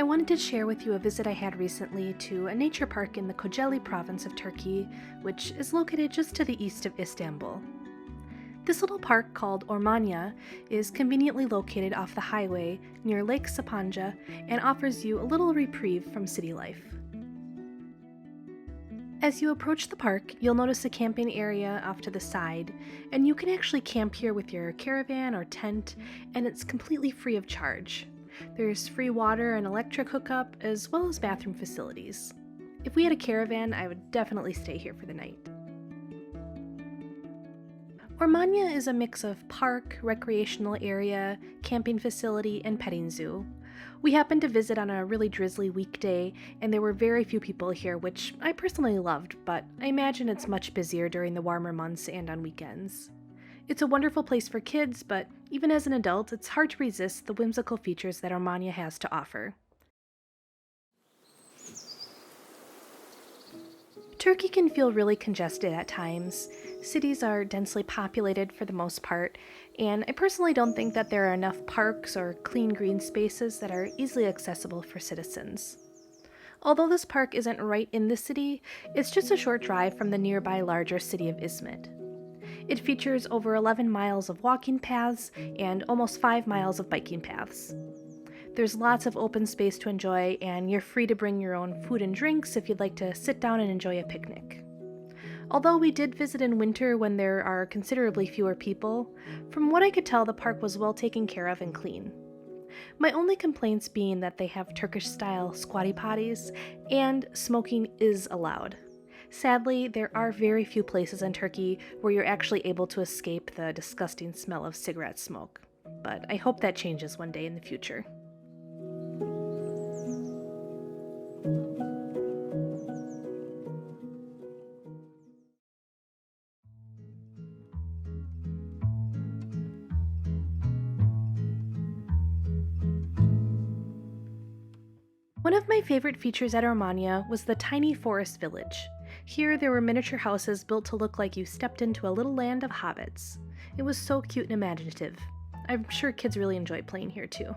wanted to share with you a visit I had recently to a nature park in the Kocaeli province of Turkey, which is located just to the east of Istanbul. This little park called Ormanya is conveniently located off the highway near Lake Sapanca and offers you a little reprieve from city life. As you approach the park, you'll notice a camping area off to the side, and you can actually camp here with your caravan or tent, and it's completely free of charge. There's free water and electric hookup, as well as bathroom facilities. If we had a caravan, I would definitely stay here for the night. Ormania is a mix of park, recreational area, camping facility, and petting zoo. We happened to visit on a really drizzly weekday, and there were very few people here, which I personally loved, but I imagine it's much busier during the warmer months and on weekends. It's a wonderful place for kids, but even as an adult, it's hard to resist the whimsical features that Ormania has to offer. Turkey can feel really congested at times. Cities are densely populated for the most part, and I personally don't think that there are enough parks or clean green spaces that are easily accessible for citizens. Although this park isn't right in the city, it's just a short drive from the nearby larger city of Izmit. It features over 11 miles of walking paths and almost 5 miles of biking paths. There's lots of open space to enjoy, and you're free to bring your own food and drinks if you'd like to sit down and enjoy a picnic. Although we did visit in winter when there are considerably fewer people, from what I could tell the park was well taken care of and clean. My only complaints being that they have Turkish-style squatty potties, and smoking is allowed. Sadly, there are very few places in Turkey where you're actually able to escape the disgusting smell of cigarette smoke, but I hope that changes one day in the future. One of my favorite features at Ormania was the tiny forest village. Here there were miniature houses built to look like you stepped into a little land of hobbits. It was so cute and imaginative. I'm sure kids really enjoyed playing here too.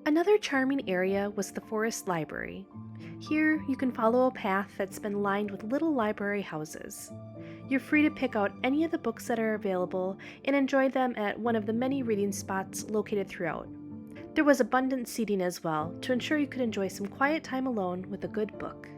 Another charming area was the forest library. Here, you can follow a path that's been lined with little library houses. You're free to pick out any of the books that are available and enjoy them at one of the many reading spots located throughout. There was abundant seating as well to ensure you could enjoy some quiet time alone with a good book.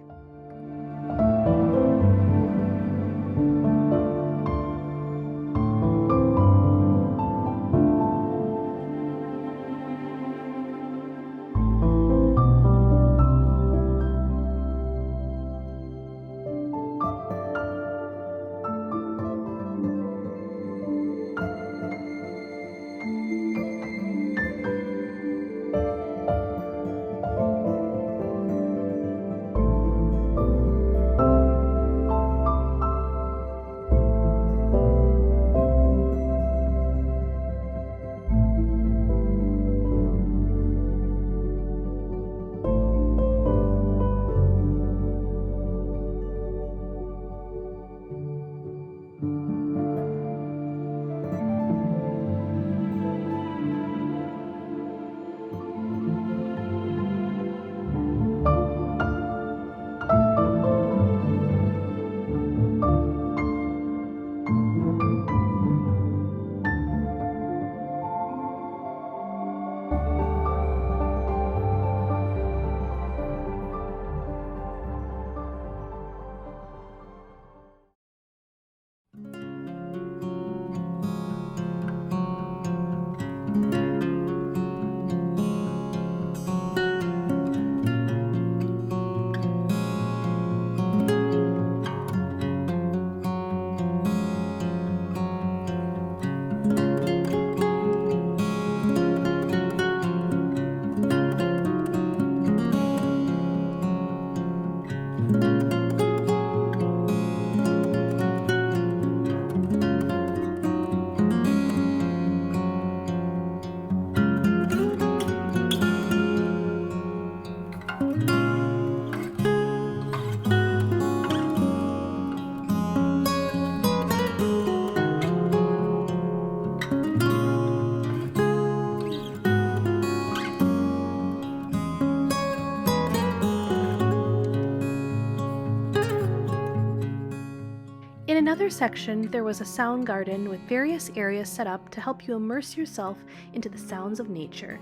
another section, there was a sound garden with various areas set up to help you immerse yourself into the sounds of nature.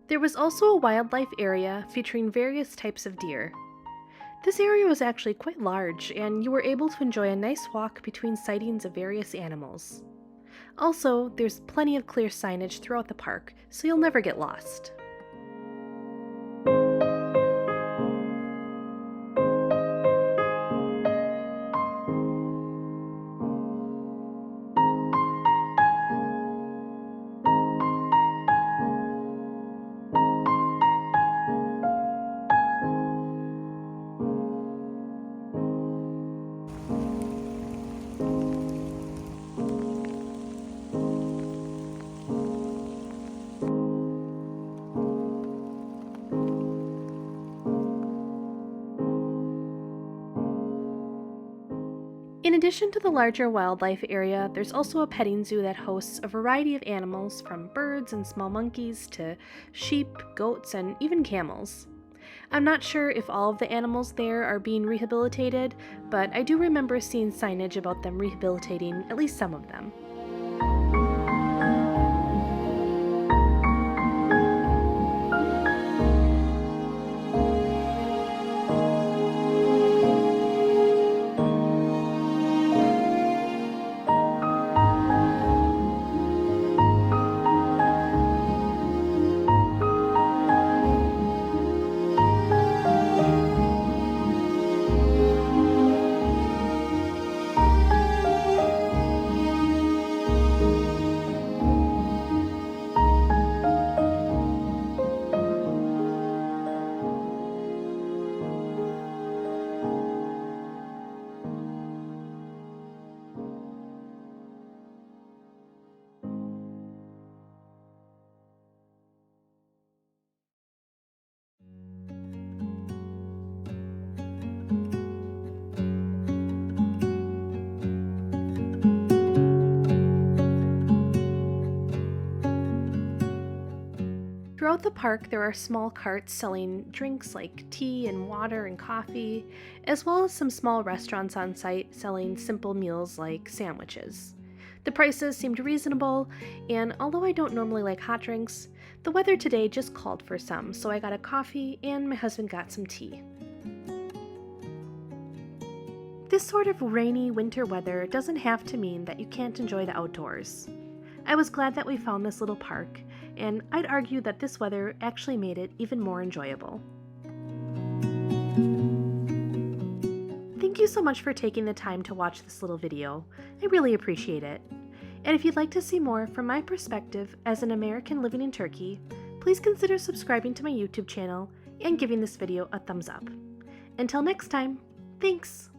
There was also a wildlife area featuring various types of deer. This area was actually quite large, and you were able to enjoy a nice walk between sightings of various animals. Also, there's plenty of clear signage throughout the park, so you'll never get lost. In addition to the larger wildlife area, there's also a petting zoo that hosts a variety of animals from birds and small monkeys to sheep, goats, and even camels. I'm not sure if all of the animals there are being rehabilitated, but I do remember seeing signage about them rehabilitating at least some of them. Throughout the park, there are small carts selling drinks like tea and water and coffee, as well as some small restaurants on site selling simple meals like sandwiches. The prices seemed reasonable, and although I don't normally like hot drinks, the weather today just called for some, so I got a coffee and my husband got some tea. This sort of rainy winter weather doesn't have to mean that you can't enjoy the outdoors. I was glad that we found this little park, and I'd argue that this weather actually made it even more enjoyable. Thank you so much for taking the time to watch this little video. I really appreciate it. And if you'd like to see more from my perspective as an American living in Turkey, please consider subscribing to my YouTube channel and giving this video a thumbs up. Until next time, thanks!